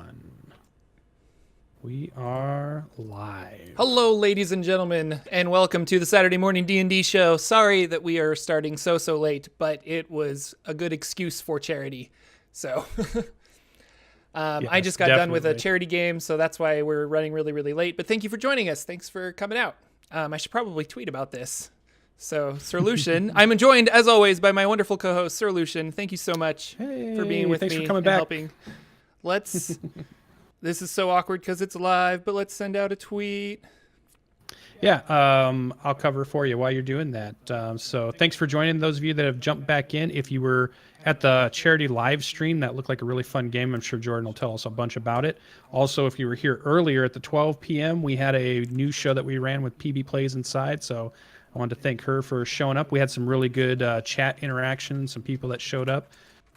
on. We are live. Hello, ladies and gentlemen, and welcome to the Saturday morning D&D show. Sorry that we are starting so late, but it was a good excuse for charity. So, I just got done with a charity game, so that's why we're running really late. But thank you for joining us. Thanks for coming out. I should probably tweet about this. So, Sir Lucian, I'm joined, as always, by my wonderful co-host, Sir Lucian. Thank you so much for being with me for coming and back. helping. Let's... This is so awkward because it's live, but let's send out a tweet. Yeah, I'll cover for you while you're doing that. So thanks for joining those of you that have jumped back in. If you were at the charity live stream, that looked like a really fun game. I'm sure Jordan will tell us a bunch about it. Also, if you were here earlier at the 12 p.m., we had a new show that we ran with PB Plays Inside. So I wanted to thank her for showing up. We had some really good chat interaction, some people that showed up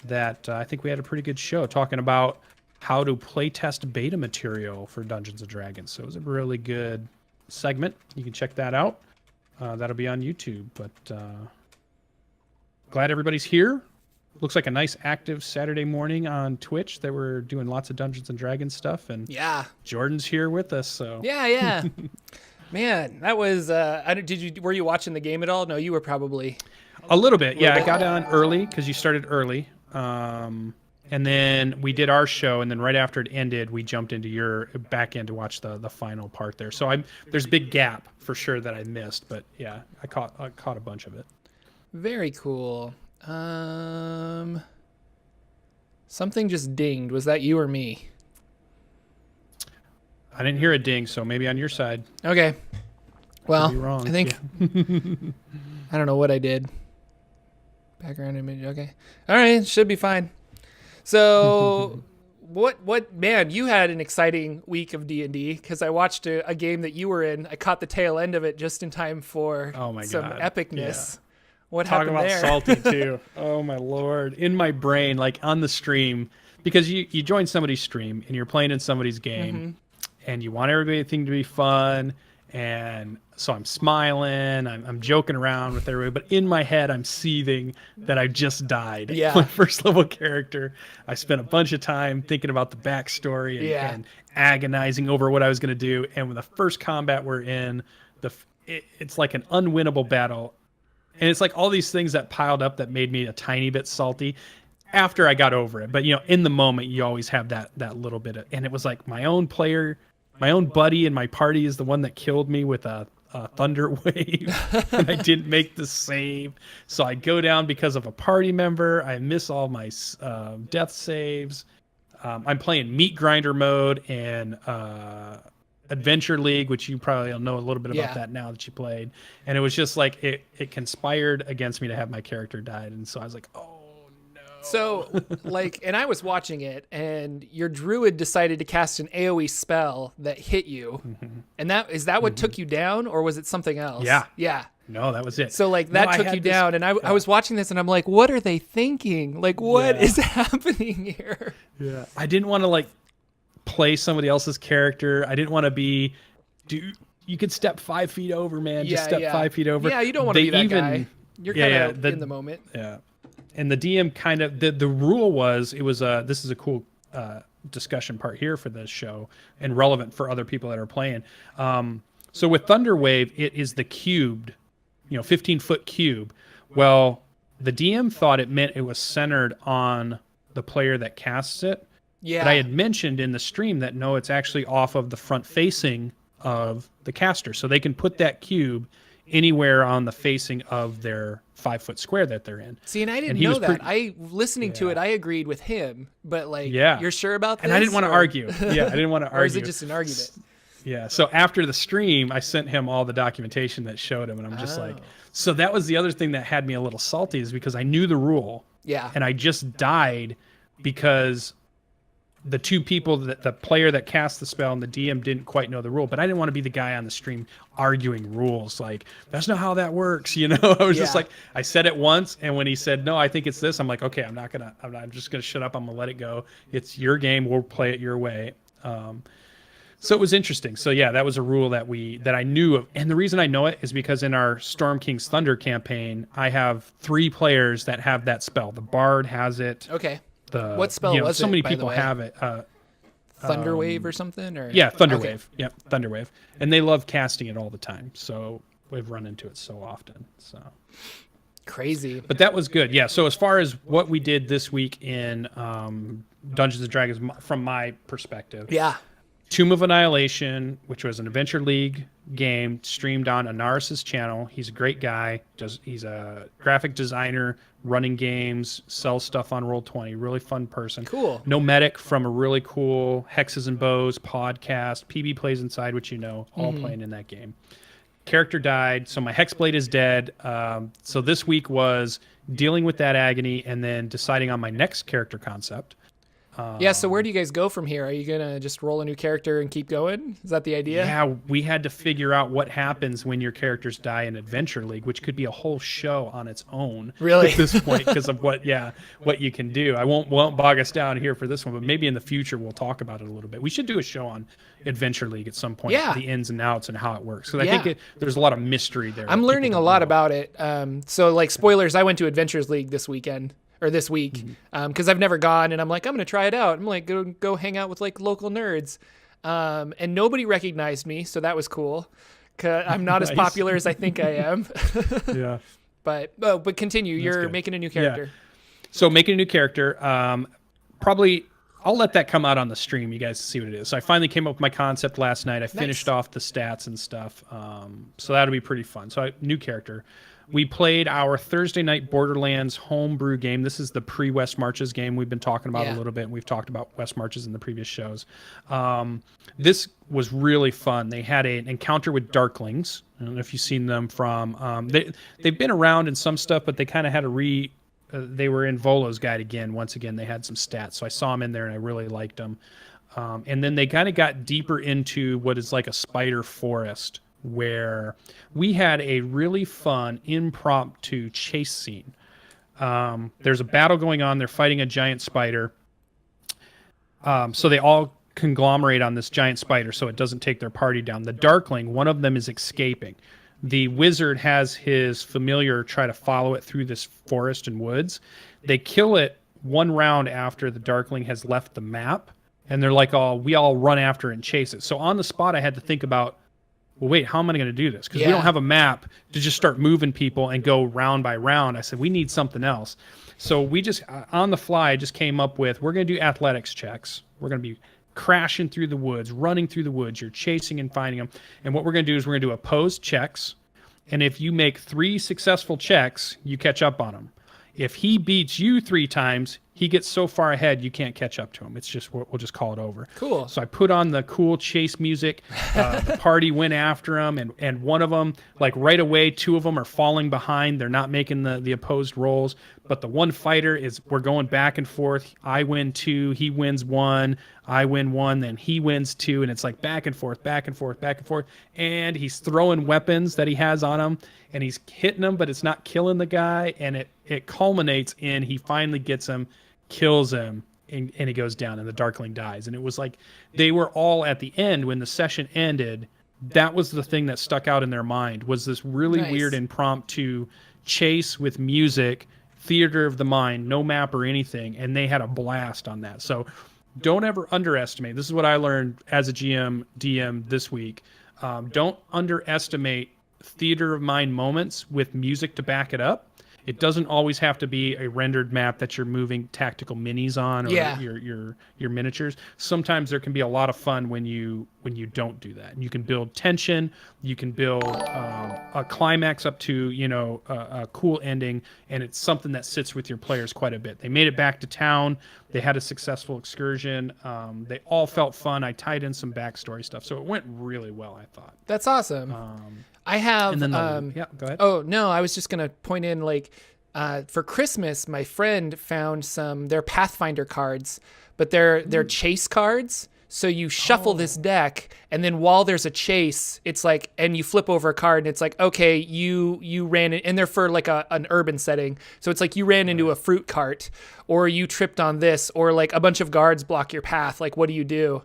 that I think we had a pretty good show talking about how to playtest beta material for Dungeons & Dragons. So it was a really good segment. You can check that out. That'll be on YouTube. But glad everybody's here. Looks like a nice active Saturday morning on Twitch that we're doing lots of Dungeons & Dragons stuff. And yeah, Jordan's here with us. So yeah. Man, that was. Were you watching the game at all? No, you were probably a little bit. Yeah, I got on early because you started early. And then we did our show, and then right after it ended, we jumped into your back end to watch the final part there. So there's a big gap for sure that I missed, but yeah, I caught a bunch of it. Very cool. Something just dinged. Was that you or me? I didn't hear a ding, so maybe on your side. Okay. Well, Could be wrong. I think yeah. I don't know what I did. Background image. Okay. All right. Should be fine. So, what man, you had an exciting week of D&D because I watched a game that you were in. I caught the tail end of it just in time for some epicness. Yeah. What happened there? Talk about salty too. Oh my Lord. In my brain, like on the stream, because you join somebody's stream and you're playing in somebody's game and you want everything to be fun. And so I'm smiling, I'm joking around with everybody, but in my head, I'm seething that I just died. Yeah. My first level character. I spent a bunch of time thinking about the backstory and agonizing over what I was going to do. And with the first combat we're in, it's like an unwinnable battle. And it's like all these things that piled up that made me a tiny bit salty after I got over it. But, in the moment, you always have that little bit of, and it was like my own buddy in my party is the one that killed me with a thunder wave, and I didn't make the save. So I go down because of a party member. I miss all my death saves. I'm playing meat grinder mode and Adventure League, which you probably know a little bit about that now that you played. And it was just like it conspired against me to have my character died. And so I was like, oh. So, and I was watching it, and your druid decided to cast an AoE spell that hit you. And is that what took you down, or was it something else? Yeah. No, that was it. So, that took you down, and I was watching this, and I'm like, what are they thinking? Like, what is happening here? Yeah. I didn't want to, play somebody else's character. I didn't want to be... Dude, you could step 5 feet over, man. Just step 5 feet over. Yeah, you don't want to be that guy. You're kind of in the moment. Yeah. And the DM kind of the rule was this is a cool discussion part here for this show and relevant for other people that are playing. So with Thunderwave, it is the cubed, 15-foot cube. Well, the DM thought it meant it was centered on the player that casts it. Yeah. But I had mentioned in the stream that no, it's actually off of the front facing of the caster, so they can put that cube anywhere on the facing of their 5-foot square that they're in. See, and I didn't know that. Listening to it, I agreed with him, but you're sure about this? And I didn't want to argue. Yeah, I didn't want to argue. Or is it just an argument? Yeah. So after the stream, I sent him all the documentation that showed him, and I'm just so that was the other thing that had me a little salty is because I knew the rule. Yeah. And I just died because the two people, the player that cast the spell and the DM didn't quite know the rule, but I didn't want to be the guy on the stream arguing rules. Like, that's not how that works. I was just like, I said it once. And when he said, no, I think it's this, I'm like, okay, I'm just going to shut up. I'm going to let it go. It's your game. We'll play it your way. So it was interesting. So yeah, that was a rule that I knew of. And the reason I know it is because in our Storm King's Thunder campaign, I have 3 players that have that spell. The Bard has it. Okay. What spell was it? So many people have it. Thunderwave or something, or yeah, Thunderwave. Okay. Yep, Thunderwave, and they love casting it all the time. So we've run into it so often. So crazy. But that was good. Yeah. So as far as what we did this week in Dungeons and Dragons, from my perspective, yeah. Tomb of Annihilation, which was an Adventure League game, streamed on Anaris's channel. He's a great guy. He's a graphic designer, running games, sells stuff on Roll20. Really fun person. Cool. Nomadic from a really cool Hexes and Bows podcast. PB Plays Inside, which all playing in that game. Character died, so my Hexblade is dead. So this week was dealing with that agony and then deciding on my next character concept. Yeah, so where do you guys go from here? Are you going to just roll a new character and keep going? Is that the idea? Yeah, we had to figure out what happens when your characters die in Adventure League, which could be a whole show on its own. Really? At this point, because of what you can do. I won't bog us down here for this one, but maybe in the future we'll talk about it a little bit. We should do a show on Adventure League at some point, the ins and outs and how it works. Because I think there's a lot of mystery there. I'm learning a lot about it. So, like, spoilers, I went to Adventures League this week, because I've never gone, and I'm like, I'm going to try it out. I'm like, go hang out with like local nerds. And nobody recognized me, so that was cool. 'Cause I'm not as popular as I think I am. Yeah. But continue. You're making a new character. Yeah. So making a new character, probably I'll let that come out on the stream. You guys see what it is. So I finally came up with my concept last night. I finished off the stats and stuff. So that'll be pretty fun. So new character. We played our Thursday night Borderlands homebrew game. This is the pre-West Marches game we've been talking about a little bit, and we've talked about West Marches in the previous shows. This was really fun. They had an encounter with Darklings. I don't know if you've seen them from... they've been around in some stuff, but they kind of had a they were in Volo's guide again. Once again, they had some stats. So I saw them in there, and I really liked them. And then they kind of got deeper into what is like a spider forest, where we had a really fun impromptu chase scene. There's a battle going on. They're fighting a giant spider. So they all conglomerate on this giant spider so it doesn't take their party down. The Darkling, one of them is escaping. The wizard has his familiar try to follow it through this forest and woods. They kill it one round after the Darkling has left the map, and they're like, we all run after it and chase it. So on the spot, I had to think about, well, wait, how am I going to do this? Because we don't have a map to just start moving people and go round by round. I said, we need something else. So we just, on the fly, just came up with, we're going to do athletics checks. We're going to be crashing through the woods, running through the woods. You're chasing and finding them. And what we're going to do is we're going to do opposed checks. And if you make 3 successful checks, you catch up on him. If he beats you 3 times, he gets so far ahead you can't catch up to him. It's just, we'll just call it over. Cool. So I put on the cool chase music. The party went after him, and one of them, like right away, 2 of them are falling behind. They're not making the opposed rolls. But the one fighter we're going back and forth. I win 2, he wins 1, I win 1, then he wins 2, and it's like back and forth, back and forth, back and forth. And he's throwing weapons that he has on him, and he's hitting them, but it's not killing the guy. And it culminates in he finally gets him, kills him, and he goes down, and the Darkling dies. And it was like they were all at the end when the session ended. That was the thing that stuck out in their mind, was this really weird impromptu chase with music, theater of the mind, no map or anything, and they had a blast on that. So don't ever underestimate. This is what I learned as a DM this week. Don't underestimate theater of mind moments with music to back it up. It doesn't always have to be a rendered map that you're moving tactical minis on, or your miniatures. Sometimes there can be a lot of fun when you don't do that. And you can build tension. You can build a climax up to a cool ending, and it's something that sits with your players quite a bit. They made it back to town. They had a successful excursion. They all felt fun. I tied in some backstory stuff, so it went really well, I thought. That's awesome. I have. And then go ahead. Oh no, I was just gonna point in, like, for Christmas, my friend found their Pathfinder cards, but they're chase cards. So you shuffle this deck, and then while there's a chase, it's like, and you flip over a card, and it's like, okay, you ran it, and they're for like an urban setting. So it's like you ran into a fruit cart, or you tripped on this, or like a bunch of guards block your path. Like, what do you do?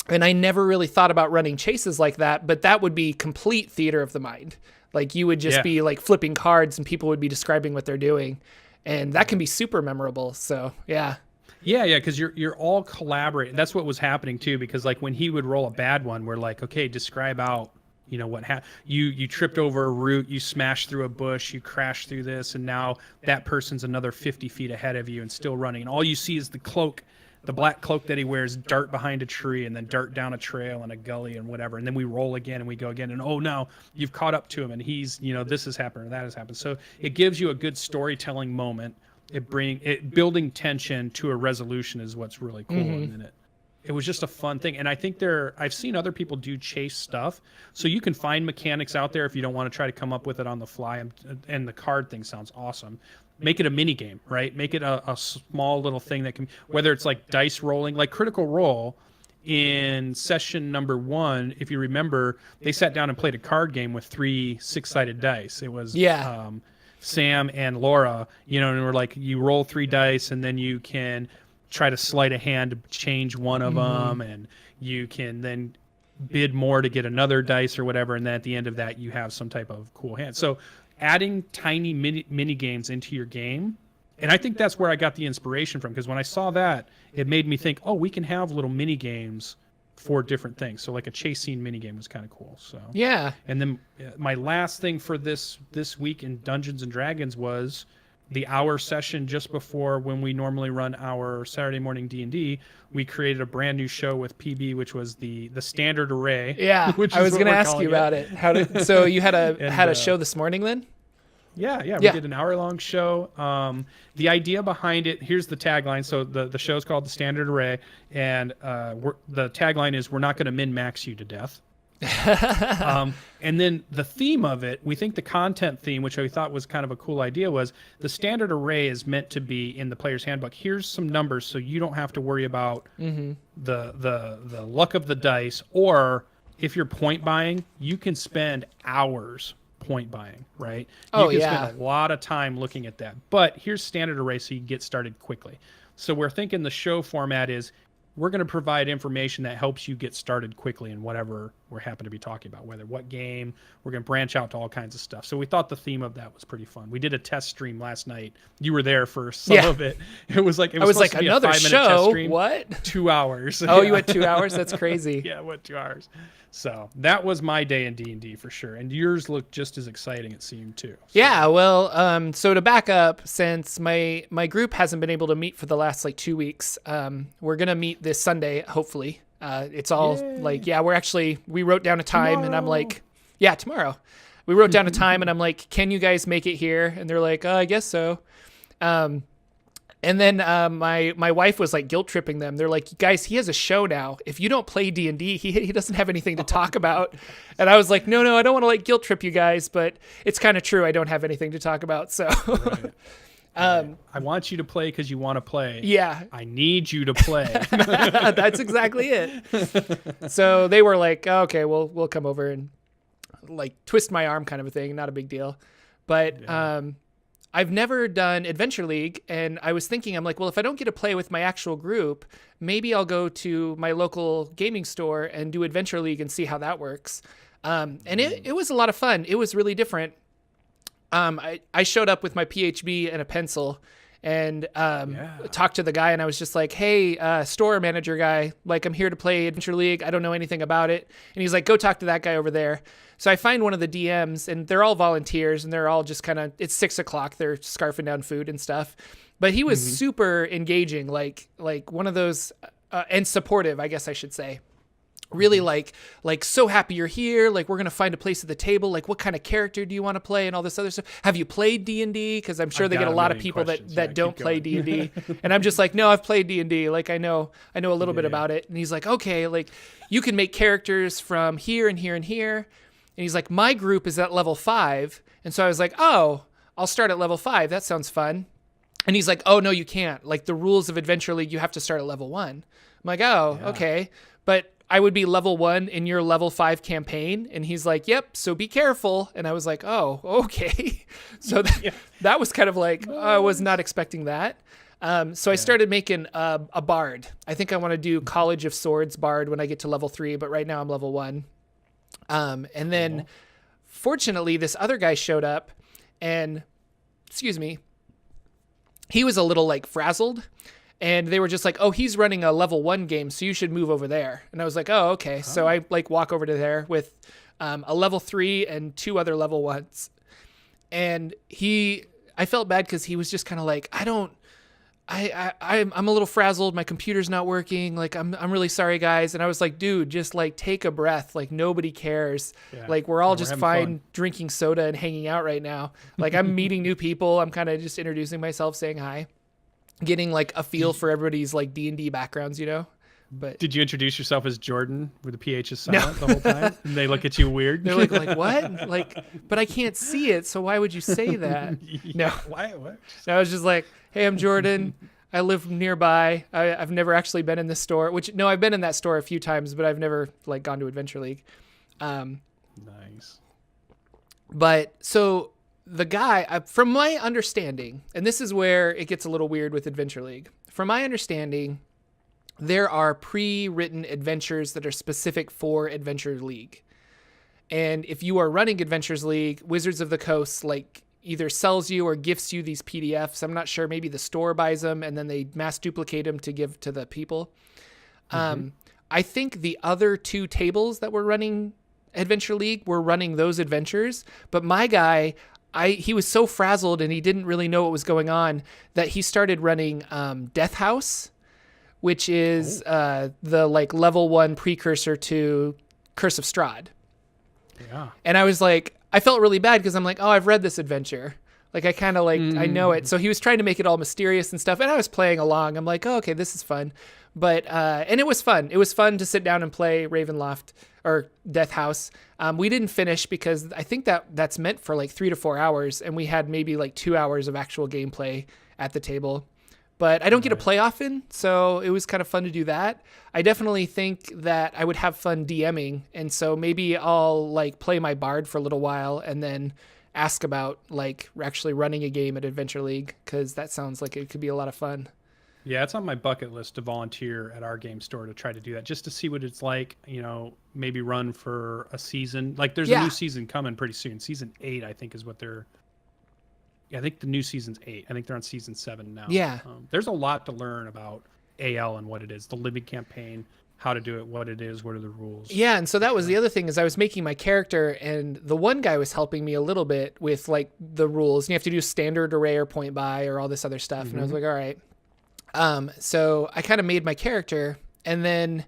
And I never really thought about running chases like that, but that would be complete theater of the mind. Like, you would just be like flipping cards, and people would be describing what they're doing, and that can be super memorable. So yeah. Yeah, yeah, because you're all collaborating. That's what was happening too. Because like when he would roll a bad one, we're like, okay, describe out, what you tripped over a root, you smashed through a bush, you crashed through this, and now that person's another 50 feet ahead of you and still running, and all you see is the cloak, the black cloak that he wears, dart behind a tree and then dart down a trail and a gully and whatever, and then we roll again and we go again, and oh no, you've caught up to him and he's, this has happened or that has happened. So it gives you a good storytelling moment. It building tension to a resolution is what's really cool. And then it was just a fun thing. And I think I've seen other people do chase stuff, so you can find mechanics out there if you don't want to try to come up with it on the fly. And the card thing sounds awesome. Make it a mini game, right? Make it a small little thing that can, whether it's like dice rolling, like Critical Role in session number 1, if you remember, they sat down and played a card game with 3 6-sided dice. It was Sam and Laura, and we're like, you roll 3 dice and then you can try to sleight a hand to change one of them, and you can then bid more to get another dice or whatever, and then at the end of that you have some type of cool hand. So adding tiny mini games into your game, and I think that's where I got the inspiration from, because when I saw that, it made me think, oh, we can have little mini games for different things. So like a chase scene mini game was kind of cool. So yeah. And then my last thing for this week in Dungeons and Dragons was the hour session just before when we normally run our Saturday morning D&D. We created a brand new show with PB, which was the standard array. Yeah, which I was going to ask you about it. So you had a show this morning then? Yeah, we did an hour-long show. The idea behind it, here's the tagline. So the show's called The Standard Array, and the tagline is, we're not going to min-max you to death. And then the theme of it, we think the content theme, which I thought was kind of a cool idea, was the standard array is meant to be in the player's handbook. Here's some numbers so you don't have to worry about the luck of the dice, or if you're point buying, you can spend hours point buying, right? You can spend a lot of time looking at that. But here's standard array so you can get started quickly. So we're thinking the show format is, we're going to provide information that helps you get started quickly in whatever we're happen to be talking about, what game. We're going to branch out to all kinds of stuff. So we thought the theme of that was pretty fun. We did a test stream last night. You were there for some of it. It was like, another show. Test stream, what? 2 hours. Oh, you went 2 hours? That's crazy. Yeah, I went 2 hours. So that was my day in D&D for sure. And yours looked just as exciting, it seemed, too. So. Yeah, well, so to back up, since my group hasn't been able to meet for the last 2 weeks, we're going to meet this Sunday, hopefully. It's all we wrote down a time tomorrow. And I'm like, yeah, tomorrow. We wrote down a time and I'm like, can you guys make it here? And they're like, I guess so. And then my wife was guilt tripping them. They're like, guys, he has a show now. If you don't play D&D, he doesn't have anything to talk about. And I was like, no, I don't want to guilt trip you guys, but it's kind of true. I don't have anything to talk about. So right. I want you to play because you want to play. Yeah. I need you to play. That's exactly it. So they were like, okay, we'll come over and twist my arm kind of a thing. Not a big deal. But I've never done Adventure League, and I was thinking, I'm like, well, if I don't get to play with my actual group, maybe I'll go to my local gaming store and do Adventure League and see how that works. And it was a lot of fun. It was really different. I showed up with my PHB and a pencil and talked to the guy, and I was just like, hey, store manager guy, I'm here to play Adventure League. I don't know anything about it. And he's like, go talk to that guy over there. So I find one of the DMs, and they're all volunteers, and they're all just it's 6:00. They're scarfing down food and stuff. But he was super engaging, like one of those, and supportive, I guess I should say. Really so happy you're here. We're going to find a place at the table. What kind of character do you want to play and all this other stuff? Have you played D&D? Because I'm sure they get a lot of people that don't play D&D. And I'm just like, no, I've played D&D. I know a little bit about it. And he's like, okay, you can make characters from here and here and here. And he's like, my group is at level 5. And so I was like, oh, I'll start at level 5. That sounds fun. And he's like, oh, no, you can't. The rules of Adventure League, you have to start at level 1. I'm like, oh, okay. But I would be level 1 in your level 5 campaign. And he's like, yep, so be careful. And I was like, oh, okay. So that was kind of I was not expecting that. So I started making a bard. I think I want to do College of Swords bard when I get to level 3, but right now I'm level 1. And then fortunately this other guy showed up and, he was a little frazzled. And they were just like, oh, he's running a level 1 game, so you should move over there. And I was like, oh, okay. So I like walk over to there with a level 3 and 2 other level 1s. And I felt bad because he was just kind of like, I'm a little frazzled. My computer's not working. Like, I'm really sorry, guys. And I was like, dude, just like take a breath. Like, nobody cares. Yeah. Like, we're all just fine drinking soda and hanging out right now. Like, I'm meeting new people. I'm kind of just introducing myself, saying hi, getting like a feel for everybody's like D&D backgrounds, you know? But did you introduce yourself as Jordan with the PH is silent the whole time? And they look at you weird. They're like what? Like, but I can't see it, so why would you say that? No. Why? What? So I was just like, hey, I'm Jordan. I live nearby. I've never actually been in this store. No, I've been in that store a few times, but I've never like gone to Adventure League. Nice. But so the guy, from my understanding, and this is where it gets a little weird with Adventure League. From my understanding, there are pre-written adventures that are specific for Adventure League. And if you are running Adventures League, Wizards of the Coast like either sells you or gifts you these PDFs. I'm not sure. Maybe the store buys them and then they mass duplicate them to give to the people. I think the other 2 tables that were running Adventure League were running those adventures. But my guy, he was so frazzled and he didn't really know what was going on that he started running Death House, which is the like level 1 precursor to Curse of Strahd. Yeah. And I was like, I felt really bad because I'm like, oh, I've read this adventure. Like, I kind of like, I know it. So he was trying to make it all mysterious and stuff. And I was playing along. I'm like, oh, okay, this is fun. But, and it was fun. It was fun to sit down and play Ravenloft or Death House. We didn't finish because I think that's meant for like 3 to 4 hours. And we had maybe like 2 hours of actual gameplay at the table. But I don't get to play often, so it was kind of fun to do that. I definitely think that I would have fun DMing, and so maybe I'll like play my bard for a little while and then ask about like actually running a game at Adventure League, because that sounds like it could be a lot of fun. Yeah, it's on my bucket list to volunteer at our game store to try to do that, just to see what it's like, you know, maybe run for a season. Like there's a new season coming pretty soon. Season 8, I think, is what they're... Yeah, I think the new season's 8. I think they're on season 7 now. Yeah. There's a lot to learn about AL and what it is, the living campaign, how to do it, what it is, what are the rules. Yeah, and so that was the other thing, is I was making my character, and the one guy was helping me a little bit with like the rules. You have to do standard array or point buy or all this other stuff. And I was like, all right. So I kind of made my character, and then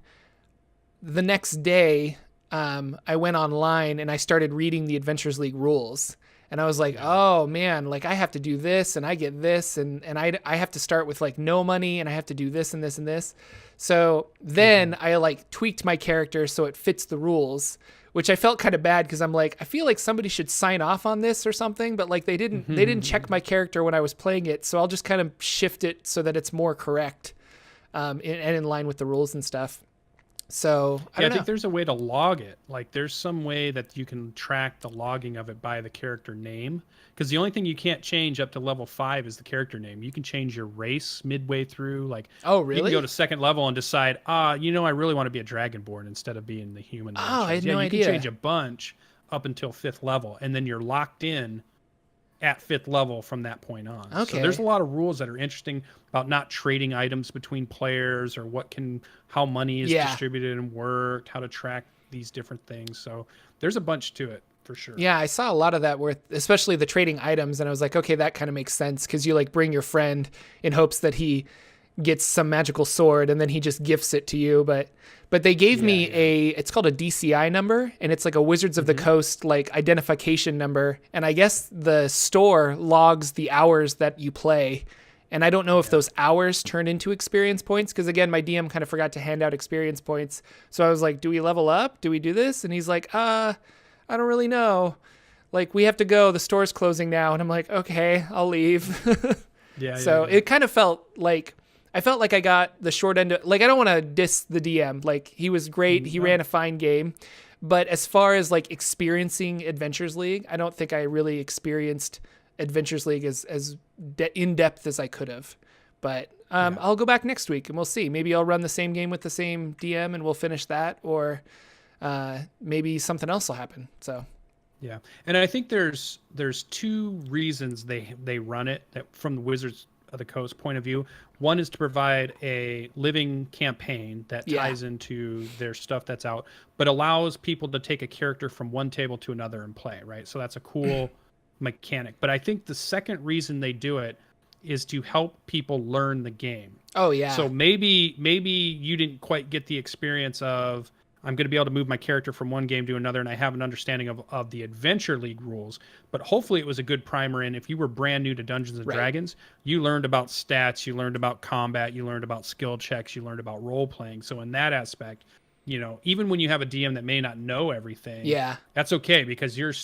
the next day I went online and I started reading the Adventures League rules. And I was like, oh man, like I have to do this and I get this and I have to start with like no money and I have to do this and this and this. So then I like tweaked my character so it fits the rules, which I felt kind of bad because I'm like, I feel like somebody should sign off on this or something, but like they didn't check my character when I was playing it. So I'll just kind of shift it so that it's more correct and in line with the rules and stuff. So I think there's a way to log it. Like there's some way that you can track the logging of it by the character name. Because the only thing you can't change up to level 5 is the character name. You can change your race midway through. Like, oh really? You can go to second level and decide, I really want to be a dragonborn instead of being the human. Oh, I had no idea. You can change a bunch up until 5th level, and then you're locked in at 5th level from that point on. Okay. So there's a lot of rules that are interesting about not trading items between players, or how money is distributed and worked, how to track these different things. So there's a bunch to it for sure. Yeah, I saw a lot of that especially the trading items, and I was like, okay, that kind of makes sense, because you like bring your friend in hopes that he gets some magical sword and then he just gifts it to you. But they gave me it's called a DCI number, and it's like a Wizards of the Coast like identification number. And I guess the store logs the hours that you play. And I don't know if those hours turn into experience points, because again, my DM kind of forgot to hand out experience points. So I was like, do we level up? Do we do this? And he's like, I don't really know. Like, we have to go. The store's closing now. And I'm like, okay, I'll leave. So it kind of felt like, I felt like I got the short end. Like, I don't want to diss the DM. Like, he was great. He ran a fine game. But as far as like experiencing Adventures League, I don't think I really experienced Adventures League as in depth as I could have. But I'll go back next week and we'll see. Maybe I'll run the same game with the same DM and we'll finish that, or maybe something else will happen. So yeah, and I think there's 2 reasons they run it, that from the Wizards of the Coast point of view. One is to provide a living campaign that ties into their stuff that's out, but allows people to take a character from one table to another and play, right? So that's a cool mechanic. But I think the second reason they do it is to help people learn the game. Oh yeah. So maybe you didn't quite get the experience of, I'm going to be able to move my character from one game to another, and I have an understanding of the Adventure League rules. But hopefully it was a good primer in, if you were brand new to Dungeons & Dragons, you learned about stats, you learned about combat, you learned about skill checks, you learned about role-playing. So in that aspect, you know, even when you have a DM that may not know everything, that's okay, because he's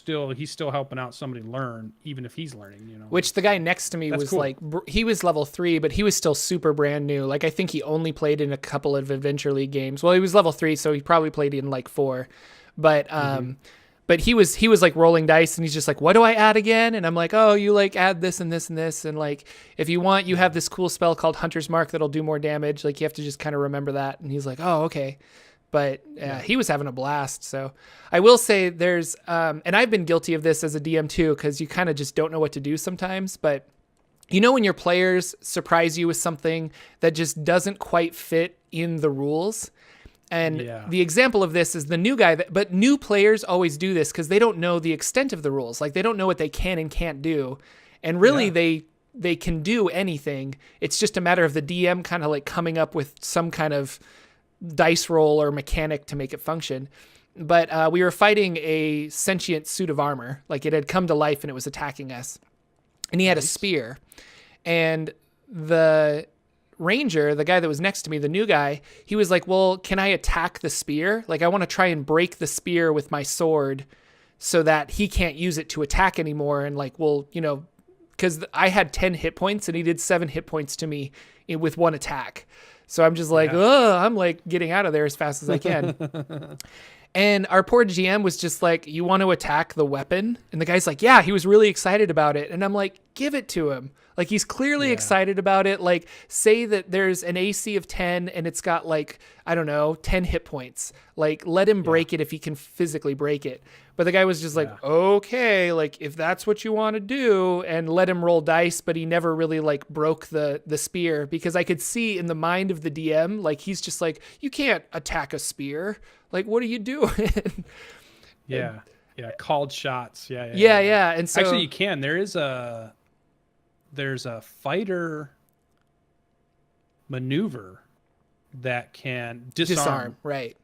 still helping out somebody learn, even if he's learning, you know. Which the guy next to me was cool. Like, he was level 3, but he was still super brand new. Like, I think he only played in a couple of Adventure League games. Well, he was level 3, so he probably played in like 4. But but he was like rolling dice, and he's just like, what do I add again? And I'm like, oh, you like add this and this and this, and like, if you want, you have this cool spell called Hunter's Mark that'll do more damage. Like, you have to just kind of remember that. And he's like, oh, okay. But he was having a blast. So I will say there's, and I've been guilty of this as a DM too, because you kind of just don't know what to do sometimes. But you know when your players surprise you with something that just doesn't quite fit in the rules? And the example of this is the new guy, but new players always do this because they don't know the extent of the rules. Like, they don't know what they can and can't do. And really they can do anything. It's just a matter of the DM kind of like coming up with some kind of dice roll or mechanic to make it function. But we were fighting a sentient suit of armor. Like, it had come to life and it was attacking us. And he had a spear. And the ranger, the guy that was next to me, the new guy, he was like, well, can I attack the spear? Like, I want to try and break the spear with my sword so that he can't use it to attack anymore. And like, well, you know, because I had 10 hit points and he did 7 hit points to me with one attack. So I'm just like, I'm like getting out of there as fast as I can. And our poor GM was just like, you want to attack the weapon? And the guy's like, yeah, he was really excited about it. And I'm like, give it to him. Like, he's clearly excited about it. Like, say that there's an AC of 10 and it's got like, I don't know, 10 hit points. Like, let him break it if he can physically break it. But the guy was just like, okay, like, if that's what you want to do, and let him roll dice. But he never really like broke the spear, because I could see in the mind of the DM, like, he's just like, you can't attack a spear. Like, what are you doing? Called shots. Yeah. And so actually, you can. There's a fighter maneuver that can disarm, right?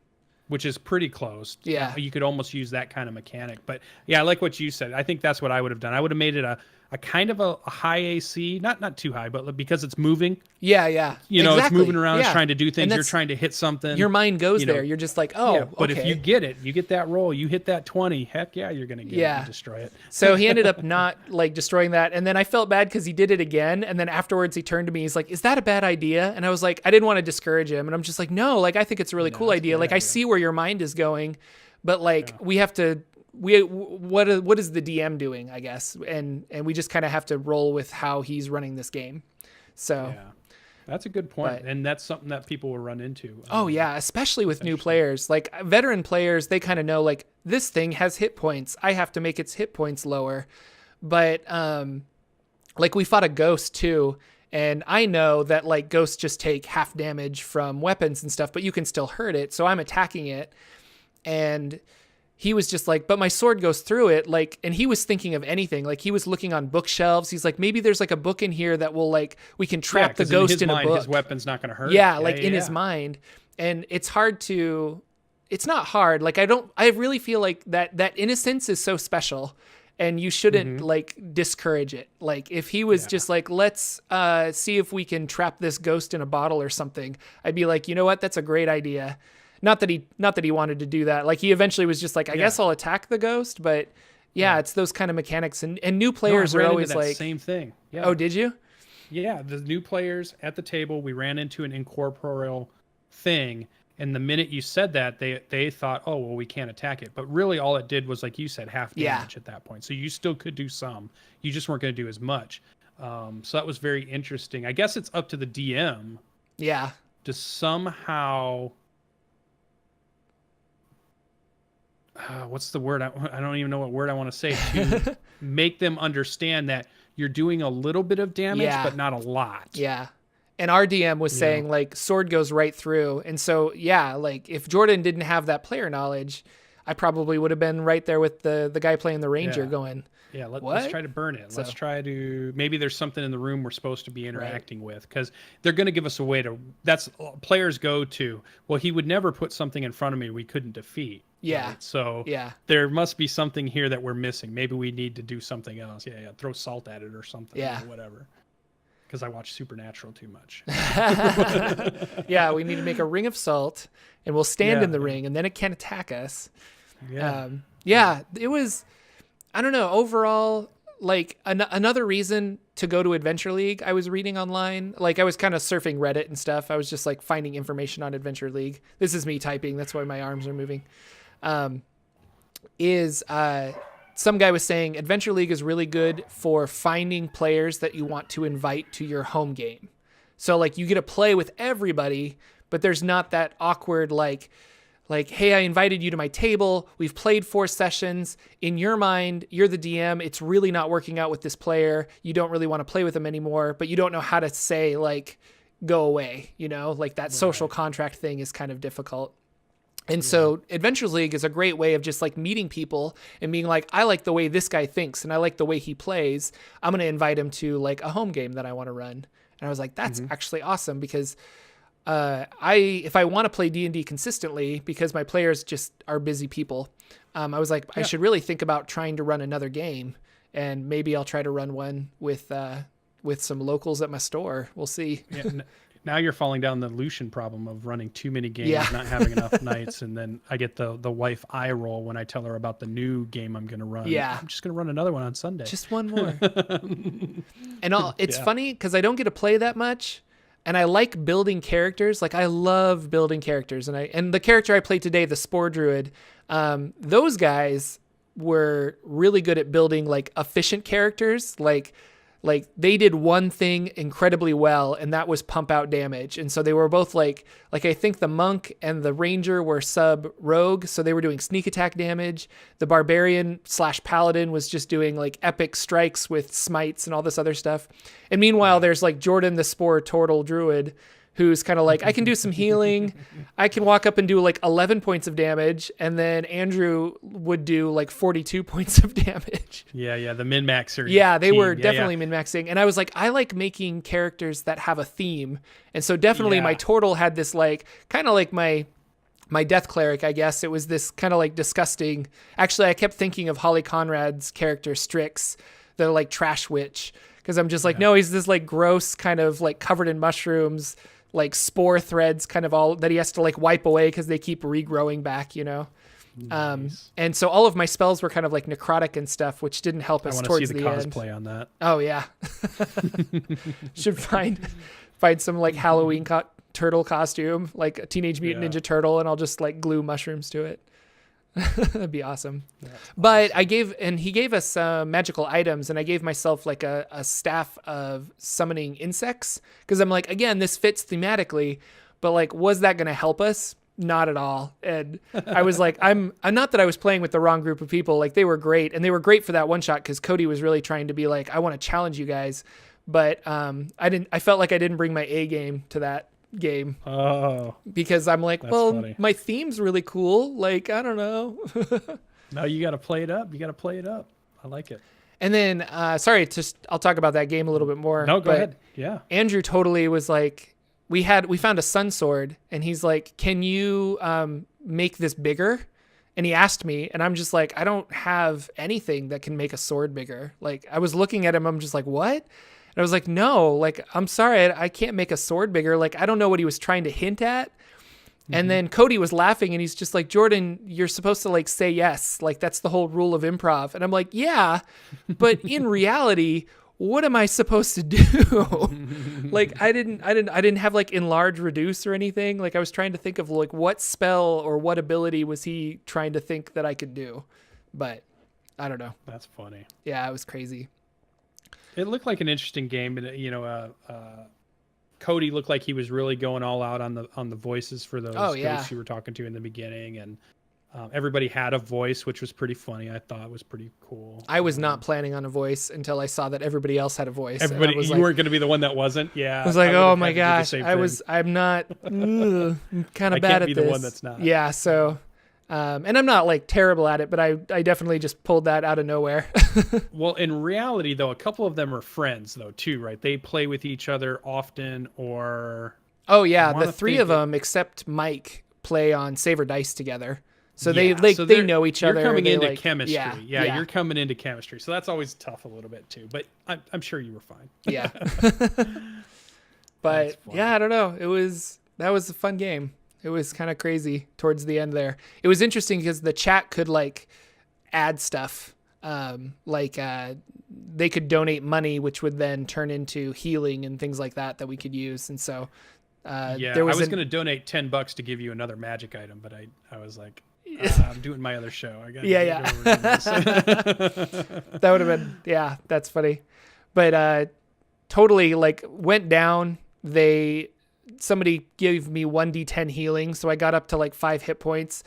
Which is pretty close. Yeah. You could almost use that kind of mechanic. But yeah, I like what you said. I think that's what I would have done. I would have made it a kind of a high AC, not too high, but because it's moving. Yeah. You know, it's moving around, it's trying to do things. You're trying to hit something. Your mind goes there. You're just like, oh, but okay. if you get it, you get that roll, you hit that 20, heck yeah, you're going to get it and destroy it. So he ended up not like destroying that. And then I felt bad because he did it again. And then afterwards he turned to me, he's like, is that a bad idea? And I was like, I didn't want to discourage him. And I'm just like, no, like, I think it's a really cool idea. Like, I see where your mind is going, but like, we have to, what is the DM doing, I guess, and we just kind of have to roll with how he's running this game. So that's a good point, and that's something that people will run into. Especially with new players. Like, veteran players, they kind of know, like, this thing has hit points, I have to make its hit points lower. But like, we fought a ghost too, and I know that like ghosts just take half damage from weapons and stuff, but you can still hurt it. So I'm attacking it, and he was just like, but my sword goes through it. Like, and he was thinking of anything. Like, he was looking on bookshelves. He's like, maybe there's like a book in here that will like, we can trap the ghost in a book. His weapon's not going to hurt. In his mind. And it's not hard. Like, I really feel like that innocence is so special, and you shouldn't like discourage it. Like, if he was just like, let's see if we can trap this ghost in a bottle or something, I'd be like, you know what? That's a great idea. Not that he wanted to do that. Like, he eventually was just like, I guess I'll attack the ghost. But it's those kind of mechanics, and new players are always like, same thing. Yeah. Oh, did you? Yeah. The new players at the table, we ran into an incorporeal thing. And the minute you said that, they thought, oh, well, we can't attack it. But really all it did was, like you said, half damage at that point. So you still could do some. You just weren't going to do as much. So that was very interesting. I guess it's up to the DM. Yeah. To somehow... what's the word? I don't even know what word I want to say, to make them understand that you're doing a little bit of damage, Yeah. but not a lot. Yeah. And our DM was saying like sword goes right through. And so, yeah, like if Jordan didn't have that player knowledge, I probably would have been right there with the guy playing the ranger going, yeah, let's try to burn it. So, let's try to, maybe there's something in the room we're supposed to be interacting with, because they're going to give us a way to, that's players go to, well, he would never put something in front of me we couldn't defeat. Yeah. Right? So yeah. there must be something here that we're missing. Maybe we need to do something else. Yeah. Throw salt at it or something. Yeah. Or whatever. Because I watch Supernatural too much. Yeah, we need to make a ring of salt, and we'll stand in the ring, and then it can't attack us. Yeah. It was, I don't know, overall, like another reason to go to Adventure League I was reading online. Like I was kind of surfing Reddit and stuff. I was just like finding information on Adventure League. This is me typing. That's why my arms are moving. Some guy was saying Adventure League is really good for finding players that you want to invite to your home game. So like you get to play with everybody, but there's not that awkward like, hey, I invited you to my table. We've played 4 sessions. In your mind, you're the DM. It's really not working out with this player. You don't really want to play with them anymore, but you don't know how to say like, go away. You know, like that social contract thing is kind of difficult. And so Adventures League is a great way of just like meeting people and being like, I like the way this guy thinks and I like the way he plays. I'm going to invite him to like a home game that I want to run. And I was like, that's actually awesome because if I want to play D&D consistently, because my players just are busy people, I was like, I should really think about trying to run another game, and maybe I'll try to run one with some locals at my store. We'll see. Yeah, now you're falling down the Lucian problem of running too many games, not having enough nights, and then I get the wife eye roll when I tell her about the new game I'm going to run. Yeah, I'm just going to run another one on Sunday. Just one more. And it's funny because I don't get to play that much. And I like building characters. Like I love building characters. And the character I played today, the Spore Druid, those guys were really good at building like efficient characters. Like they did one thing incredibly well, and that was pump out damage. And so they were both like I think the monk and the ranger were sub rogue, so they were doing sneak attack damage. The barbarian / paladin was just doing like epic strikes with smites and all this other stuff. And meanwhile, there's like Jordan the Spore Turtle Druid, who's kind of like, I can do some healing. I can walk up and do like 11 points of damage. And then Andrew would do like 42 points of damage. Yeah. The min-maxer. Yeah, they were definitely min-maxing. And I was like, I like making characters that have a theme. And so definitely my turtle had this like, kind of like my death cleric, I guess. It was this kind of like disgusting. Actually, I kept thinking of Holly Conrad's character Strix, the like trash witch. Because I'm just like, no, he's this like gross kind of like covered in mushrooms, like spore threads kind of all that he has to like wipe away because they keep regrowing back, you know? Nice. And so all of my spells were kind of like necrotic and stuff, which didn't help us towards the end. I want to see the cosplay on that. Oh yeah. Should find some like Halloween turtle costume, like a Teenage Mutant Ninja Turtle, and I'll just like glue mushrooms to it. That'd be awesome. But awesome. He gave us magical items, and I gave myself like a staff of summoning insects, because I'm like, again, this fits thematically, but like, was that going to help us? Not at all. And I was like, I'm not that I was playing with the wrong group of people. Like they were great, and they were great for that one shot because Cody was really trying to be like, I want to challenge you guys, but I felt like I didn't bring my A game to that game. Oh, because I'm like, well, funny. My theme's really cool. Like, I don't know. No, you got to play it up. I like it. And then, I'll talk about that game a little bit more. No, go ahead. Yeah. Andrew totally was like, we found a sun sword, and he's like, can you make this bigger? And he asked me, and I'm just like, I don't have anything that can make a sword bigger. Like, I was looking at him, I'm just like, what? And I was like, no, like, I'm sorry, I can't make a sword bigger. Like, I don't know what he was trying to hint at. And then Cody was laughing, and he's just like, Jordan, you're supposed to like say yes. Like, that's the whole rule of improv. And I'm like, yeah, but in reality, what am I supposed to do? Like, I didn't have like enlarge, reduce or anything. Like, I was trying to think of like what spell or what ability was he trying to think that I could do, but I don't know. That's funny. Yeah, it was crazy. It looked like an interesting game, and Cody looked like he was really going all out on the voices for those ghosts you were talking to in the beginning, and Everybody had a voice, which was pretty funny. I thought it was pretty cool. I was not planning on a voice until I saw that everybody else had a voice. Everybody, you weren't going to be the one that wasn't. Yeah, I was like, oh my gosh, I'm not I'm kind of bad at this. I can't be the one that's not. Yeah, so, and I'm not like terrible at it, but I definitely just pulled that out of nowhere. Well, in reality, though, a couple of them are friends, though, too, right? They play with each other often, or oh yeah, the three of them except Mike play on Saver Dice together. So they know each other. You're coming into chemistry. Yeah, you're coming into chemistry. So that's always tough a little bit too. But I'm sure you were fine. Yeah. But yeah, I don't know. That was a fun game. It was kind of crazy towards the end there. It was interesting because the chat could like add stuff. They could donate money, which would then turn into healing and things like that we could use. And so I was going to donate $10 to give you another magic item, but I was like, I'm doing my other show. I got That would have been that's funny. But totally like went down. Somebody gave me 1d10 healing, so I got up to like 5 hit points,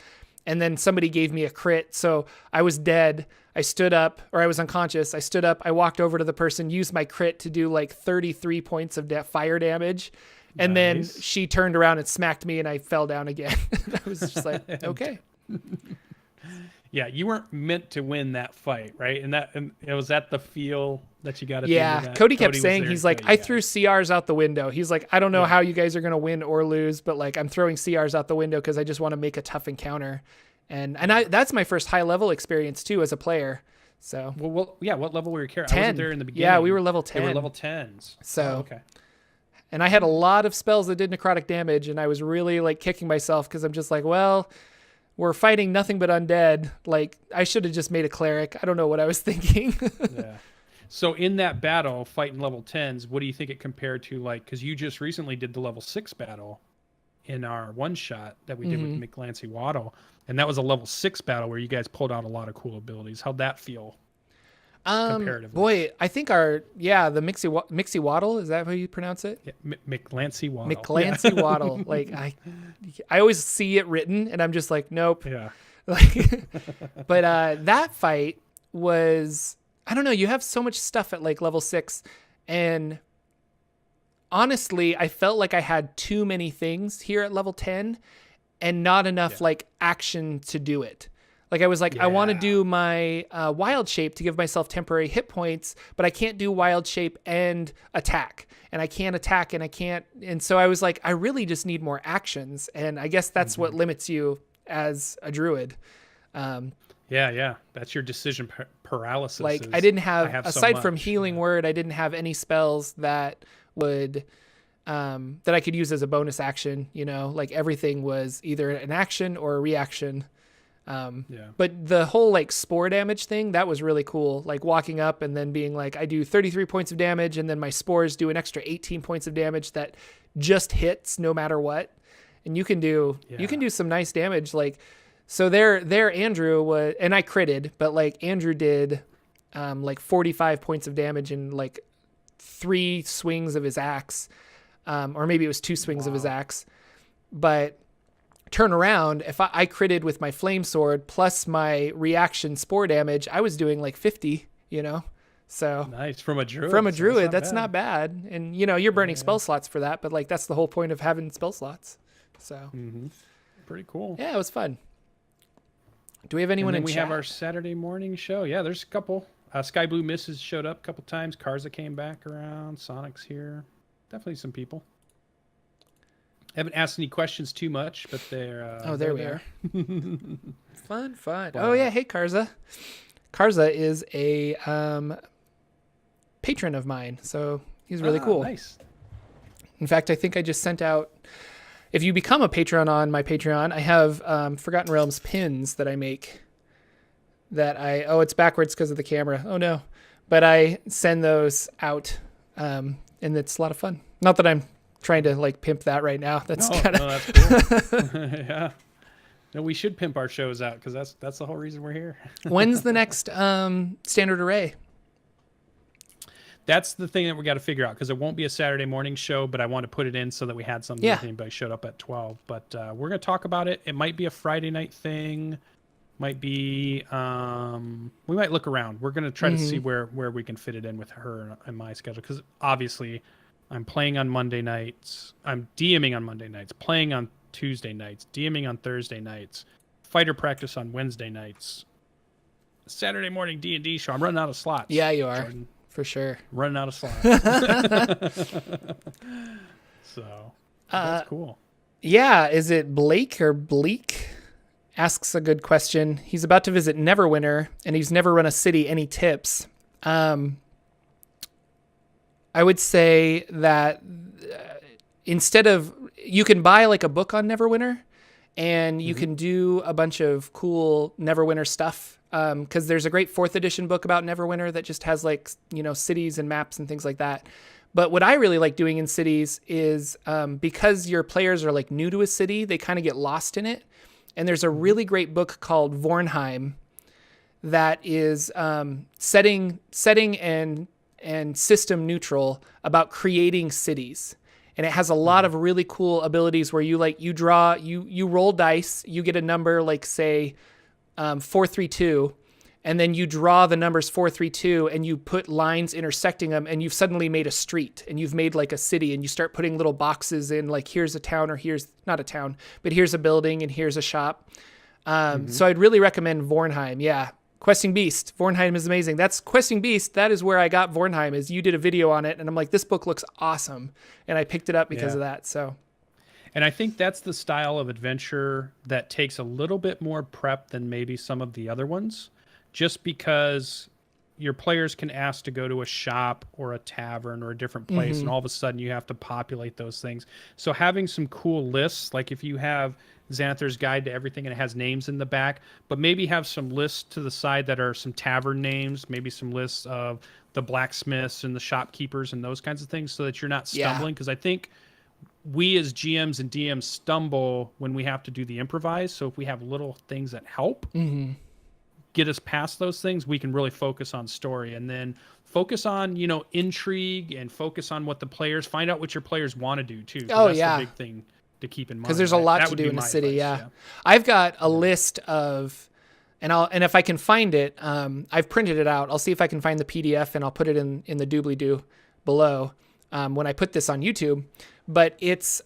and then somebody gave me a crit, so I was dead. I stood up, or I was unconscious. I stood up, I walked over to the person, used my crit to do like 33 points of fire damage. And then she turned around and smacked me, and I fell down again. I was just like, okay. Yeah, you weren't meant to win that fight, right? And it was at the feel that you got at the end of that. Cody kept saying, he's like, I threw CRs out the window. He's like, I don't know how you guys are going to win or lose, but like I'm throwing CRs out the window because I just want to make a tough encounter. And that's my first high level experience too as a player. So what level were your character? 10. I wasn't there in the beginning. Yeah, we were level 10. They were level 10s. So okay. And I had a lot of spells that did necrotic damage, and I was really like kicking myself because I'm just like, well, we're fighting nothing but undead. Like I should have just made a cleric. I don't know what I was thinking. Yeah. So in that battle, fighting level 10s, what do you think it compared to, like, because you just recently did the level 6 battle in our one shot that we did with McLancy Waddle, and that was a level 6 battle where you guys pulled out a lot of cool abilities. How'd that feel? Comparatively? Boy, I think the Mixie Waddle, is that how you pronounce it? Yeah, McLancy Waddle. McLancy Waddle. Like I always see it written and I'm just like, nope. Yeah. But that fight was, I don't know, you have so much stuff at like level 6, and honestly, I felt like I had too many things here at level 10 and not enough like action to do it. Like I was like, I want to do my wild shape to give myself temporary hit points, but I can't do wild shape and attack, and I can't attack and I can't. And so I was like, I really just need more actions. And I guess that's what limits you as a druid. That's your decision paralysis. Like I didn't have aside from healing word, I didn't have any spells that would, that I could use as a bonus action, like everything was either an action or a reaction. But the whole like spore damage thing, that was really cool. Like walking up and then being like, I do 33 points of damage, and then my spores do an extra 18 points of damage that just hits no matter what. And you can do some nice damage. Like, so there Andrew was, and I critted, but like Andrew did, like 45 points of damage in like 3 swings of his axe. Or maybe it was 2 swings of his axe, but turn around, if I critted with my flame sword plus my reaction spore damage, I was doing like 50, so nice from a druid. That's not bad. And you're burning spell slots for that, but like that's the whole point of having spell slots. So pretty cool. Yeah, it was fun. Do we have anyone in chat? We have our Saturday morning show. Yeah, there's a couple. Sky Blue Misses showed up a couple times. Karza came back around. Sonic's here. Definitely some people. Haven't asked any questions too much, but they're there we are. Fun. Oh yeah, hey Karza. Karza is a patron of mine, so he's really cool. Nice. In fact, I think I just sent out, if you become a patron on my Patreon, I have Forgotten Realms pins that I make it's backwards because of the camera. Oh no. But I send those out, and it's a lot of fun. Not that I'm trying to like pimp that right now. That's that's cool. Yeah. No, we should pimp our shows out because that's the whole reason we're here. When's the next Standard Array? That's the thing that we got to figure out, because it won't be a Saturday morning show, but I want to put it in so that we had something if anybody showed up at 12. But we're going to talk about it. It might be a Friday night thing. Might be we might look around. We're gonna try to see where we can fit it in with her and my schedule, because obviously I'm playing on Monday nights, I'm DMing on Monday nights, playing on Tuesday nights, DMing on Thursday nights, fighter practice on Wednesday nights, Saturday morning D&D show. I'm running out of slots. Yeah, you are, Jordan. for sure. Running out of slots. So that's cool. Yeah, is it Blake or Bleak? Asks a good question. He's about to visit Neverwinter, and he's never run a city. Any tips? I would say that instead of, you can buy like a book on Neverwinter, and you can do a bunch of cool Neverwinter stuff. Because there's a great 4th edition book about Neverwinter that just has like, cities and maps and things like that. But what I really like doing in cities is because your players are like new to a city, they kind of get lost in it. And there's a really great book called Vornheim that is setting and system neutral about creating cities. And it has a lot of really cool abilities where you roll dice, you get a number like say 432, and then you draw the numbers 432 and you put lines intersecting them, and you've suddenly made a street, and you've made like a city, and you start putting little boxes in, like here's a town, or here's not a town, but here's a building and here's a shop. So I'd really recommend Vornheim. Yeah. Questing Beast. Vornheim is amazing. That's Questing Beast. That is where I got Vornheim, is you did a video on it, and I'm like, this book looks awesome. And I picked it up because of that. So. And I think that's the style of adventure that takes a little bit more prep than maybe some of the other ones, just because your players can ask to go to a shop or a tavern or a different place, and all of a sudden you have to populate those things. So having some cool lists, like if you have Xanathar's Guide to Everything and it has names in the back, but maybe have some lists to the side that are some tavern names, maybe some lists of the blacksmiths and the shopkeepers and those kinds of things, so that you're not stumbling. Because I think we as GMs and DMs stumble when we have to do the improvise. So if we have little things that help get us past those things, we can really focus on story, and then focus on, intrigue, and focus on what the players, find out what your players want to do too. That's the big thing to keep in mind. Because there's a lot to do in the city. Yeah. I've got a list of, and if I can find it, I've printed it out. I'll see if I can find the PDF, and I'll put it in the doobly-doo below when I put this on YouTube. But it's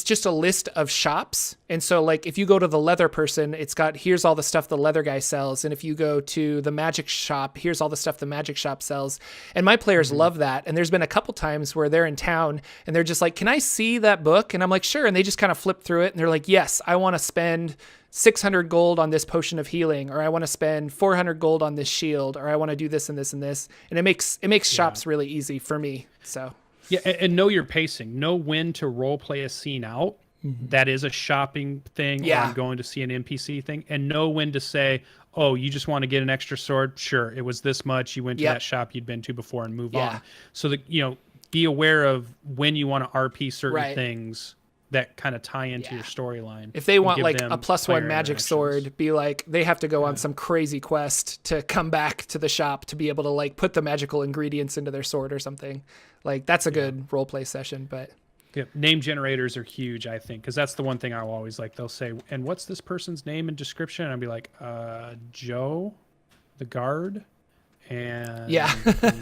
just a list of shops. And so like if you go to the leather person, it's got, here's all the stuff the leather guy sells. And if you go to the magic shop, here's all the stuff the magic shop sells. And my players love that. And there's been a couple times where they're in town and they're just like, can I see that book? And I'm like, sure. And they just kind of flip through it and they're like, yes, I want to spend 600 gold on this potion of healing, or I want to spend 400 gold on this shield, or I want to do this and this and this. And it makes shops really easy for me. So. Yeah, and know your pacing. Know when to role play a scene out. That is a shopping thing, or I'm going to see an NPC thing. And know when to say, oh, you just want to get an extra sword? Sure, it was this much. You went to that shop you'd been to before, and move on. So that, be aware of when you want to RP certain things that kind of tie into your storyline. If they want like a +1 magic sword, be like, they have to go on some crazy quest to come back to the shop to be able to like put the magical ingredients into their sword or something. Like that's a good role play session. But name generators are huge, I think, because that's the one thing I'll always like. They'll say, and what's this person's name and description? And I'll be like, Joe, the guard. And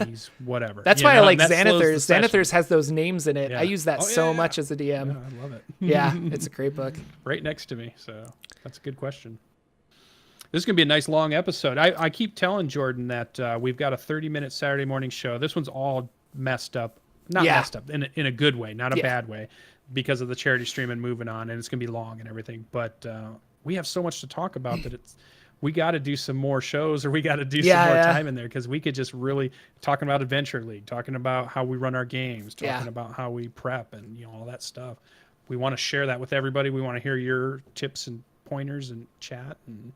he's whatever. That's why I like Xanathar's. Xanathar's has those names in it. I use that much as a DM. Yeah, I love it. Yeah, it's a great book. Right next to me. So that's a good question. This is going to be a nice long episode. I keep telling Jordan that we've got a 30-minute Saturday morning show. This one's all messed up. Not messed up in a good way, not a bad way, because of the charity stream and moving on, and it's going to be long and everything. But we have so much to talk about that we got to do some more shows, or we got to do some more time in there, because we could just really talking about Adventure League, talking about how we run our games, talking about how we prep and all that stuff. We want to share that with everybody. We want to hear your tips and pointers and chat. And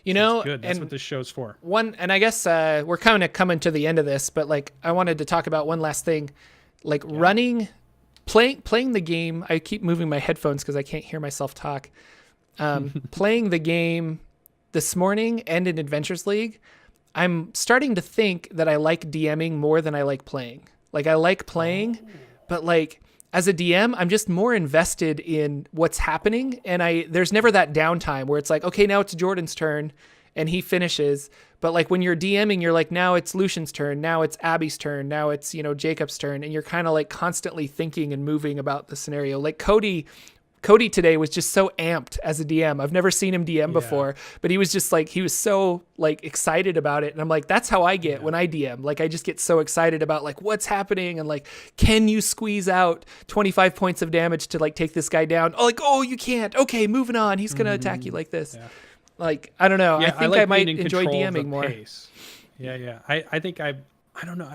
good. That's what this show's for. And I guess we're kind of coming to the end of this, but like I wanted to talk about one last thing, like playing the game. I keep moving my headphones because I can't hear myself talk. Playing the game this morning and in Adventures League, I'm starting to think that I like DMing more than I like playing. Like I like playing, but like as a DM, I'm just more invested in what's happening. And there's never that downtime where it's like, okay, now it's Jordan's turn and he finishes. But like when you're DMing, you're like, now it's Lucian's turn. Now it's Abby's turn. Now it's, Jacob's turn. And you're kind of like constantly thinking and moving about the scenario. Like Cody today was just so amped as a DM. I've never seen him DM before, but he was just like, he was so like excited about it. And I'm like, that's how I get when I DM. Like, I just get so excited about like what's happening and like, can you squeeze out 25 points of damage to like take this guy down? Oh, like, oh, you can't. Okay, moving on. He's going to attack you like this. Yeah. Like, I don't know. Yeah, I think I might enjoy DMing more. Pace. Yeah. I think I don't know.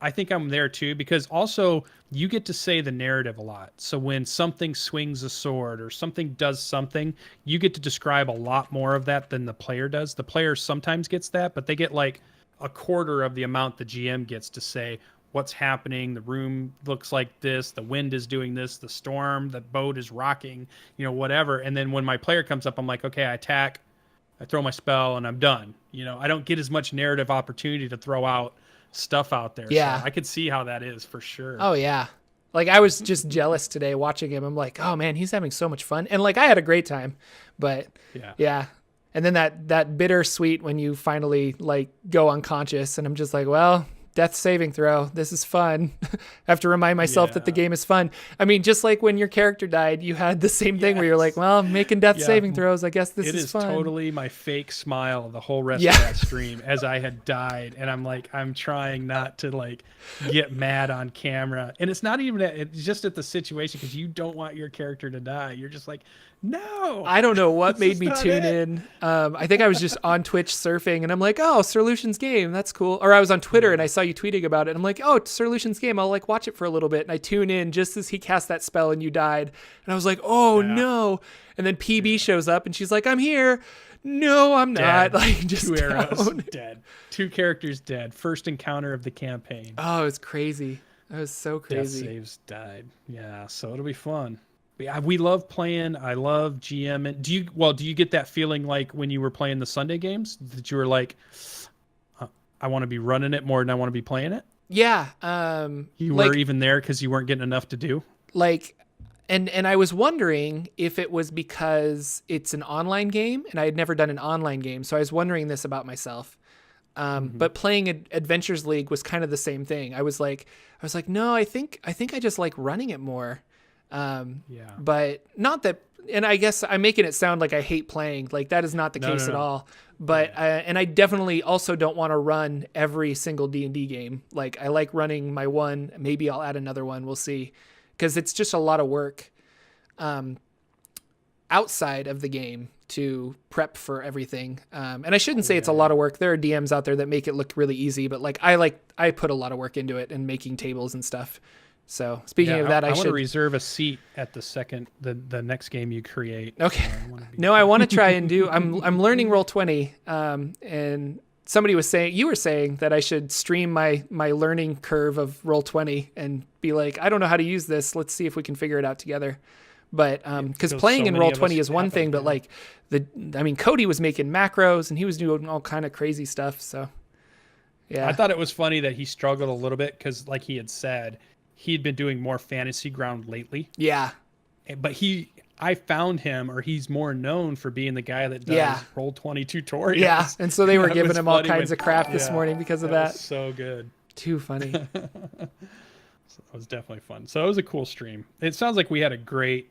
I think I'm there too, because also you get to say the narrative a lot. So when something swings a sword or something does something, you get to describe a lot more of that than the player does. The player sometimes gets that, but they get like a quarter of the amount the GM gets to say what's happening. The room looks like this. The wind is doing this. The storm, the boat is rocking, whatever. And then when my player comes up, I'm like, okay, I attack, I throw my spell, and I'm done. I don't get as much narrative opportunity to throw out stuff out there. Yeah. So I could see how that is for sure. Oh yeah. Like I was just jealous today watching him. I'm like, oh man, he's having so much fun. And like I had a great time, but yeah. And then that bittersweet when you finally like go unconscious and I'm just like, well, death saving throw. This is fun. I have to remind myself that the game is fun. I mean, just like when your character died, you had the same thing where you're like, well, I'm making death saving throws. I guess this is fun. It is totally my fake smile the whole rest of that stream as I had died. And I'm like, I'm trying not to like get mad on camera. And it's not even it's just at the situation because you don't want your character to die. You're just like, no. I don't know what made me tune in. I think I was just on Twitch surfing and I'm like, oh, Sir Lucian's game. That's cool. Or I was on Twitter and I saw you tweeting about it. And I'm like, oh, it's Sir Lucian's game. I'll like watch it for a little bit. And I tune in just as he cast that spell and you died. And I was like, oh no. And then PB shows up and she's like, I'm here. No, I'm not. Like just 2 arrows dead. 2 characters dead. First encounter of the campaign. Oh, it was crazy. That was so crazy. Death saves died. Yeah, so it'll be fun. Yeah, we love playing. I love GM. Do you get that feeling like when you were playing the Sunday games that you were like, I want to be running it more than I want to be playing it? Yeah. You were even there because you weren't getting enough to do? Like, and I was wondering if it was because it's an online game and I had never done an online game. So I was wondering this about myself. But playing Adventures League was kind of the same thing. I was like, no, I think I just like running it more. But not that, and I guess I'm making it sound like I hate playing. Like that is not the case at all. But, and I definitely also don't want to run every single D&D game. Like I like running my one, maybe I'll add another one. We'll see. Cause it's just a lot of work, outside of the game to prep for everything. And I shouldn't say it's a lot of work. There are DMs out there that make it look really easy, but I put a lot of work into it and making tables and stuff. So speaking of that, I should want to reserve a seat at the next game you create. Okay. I want to try and do, I'm learning Roll20. And you were saying that I should stream my learning curve of Roll20 and be like, I don't know how to use this. Let's see if we can figure it out together. But, cause playing in Roll20 is one thing, but like Cody was making macros and he was doing all kind of crazy stuff. So yeah, I thought it was funny that he struggled a little bit. Cause like he had said, he'd been doing more Fantasy Ground lately. Yeah. But I found him, or he's more known for being the guy that does Roll20 tutorials. Yeah. And so they were giving him all kinds of crap this morning because of that. Was so good. Too funny. So that was definitely fun. So it was a cool stream. It sounds like we had a great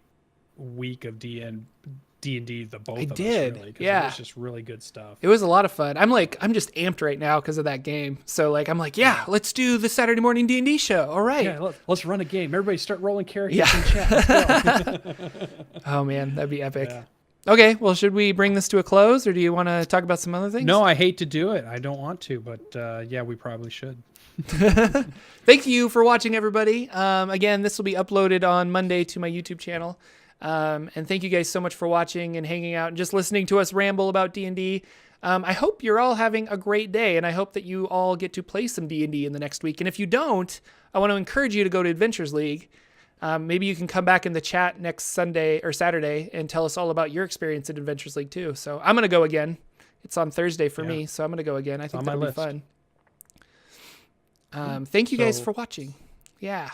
week of D&D, the both of us, really. Yeah. It was just really good stuff. It was a lot of fun. I'm just amped right now because of that game. So like, I'm like, let's do the Saturday morning D&D show. All right. Yeah, let's run a game. Everybody start rolling characters in chat. Oh man, that'd be epic. Yeah. Okay. Well, should we bring this to a close or do you want to talk about some other things? No, I hate to do it. I don't want to, but we probably should. Thank you for watching, everybody. Again, this will be uploaded on Monday to my YouTube channel. And thank you guys so much for watching and hanging out and just listening to us ramble about D&D. I hope you're all having a great day, and I hope that you all get to play some D&D in the next week. And if you don't, I want to encourage you to go to Adventures League. Maybe you can come back in the chat next Sunday or Saturday and tell us all about your experience at Adventures League too. So I'm going to go again. It's on Thursday for me, so I'm going to go again. I think that'll be fun. Thank you guys for watching. Yeah.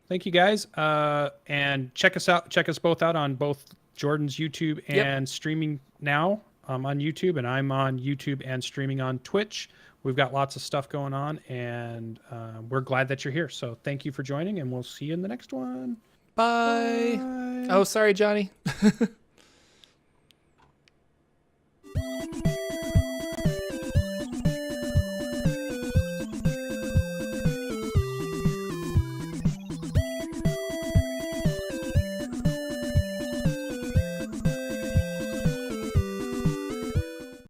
Thank you guys. And check us both out on both Jordan's YouTube and streaming now. I'm on YouTube, and I'm on YouTube and streaming on Twitch. We've got lots of stuff going on, and we're glad that you're here. So thank you for joining, and we'll see you in the next one. Bye. Oh, sorry, Johnny.